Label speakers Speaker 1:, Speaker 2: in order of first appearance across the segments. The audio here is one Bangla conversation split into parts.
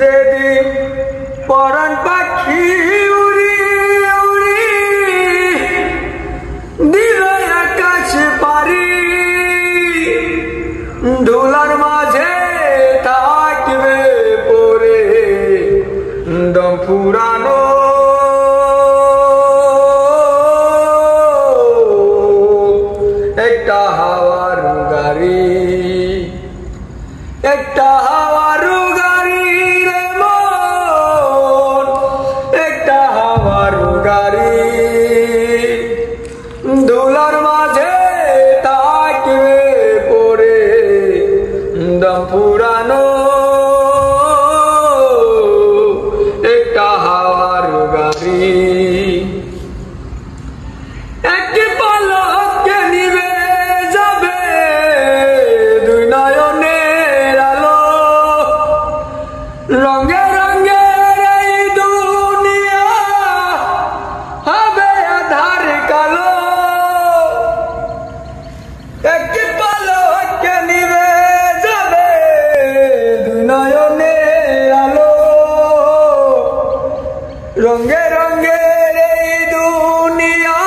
Speaker 1: যেদিন পরাণ পাখি উড়ি উড়ি দিবে আকাশ পারি, ধুলার মাঝে থাকবে পরে দম ফুরানো একটা হাওয়ার গাড়ি, একটা হাওয়ার গাড়ি রে মন, একটা হাওয়ার গাড়ি ধুলার মাঝে থাকবে পরে দম ফুরানো একটা হাওয়ার গাড়ি। একটি পলকে নিভে যাবে দুই নয়নের আলো, রঙে রঙে এই দুনিয়া হবে আধার কালো। একটি পলকে নিভে যাবে দুই নয়নের আলো, রঙে রঙে এই দুনিয়া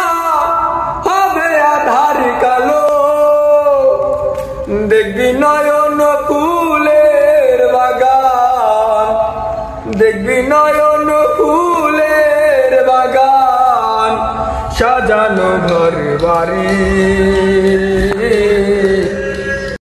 Speaker 1: হবে আধার কালো। দেখবি নয়ন ফুলের বাগান, দেখবি নয়ন ফুলের বাগান, সাজানো ঘর বাড়ি।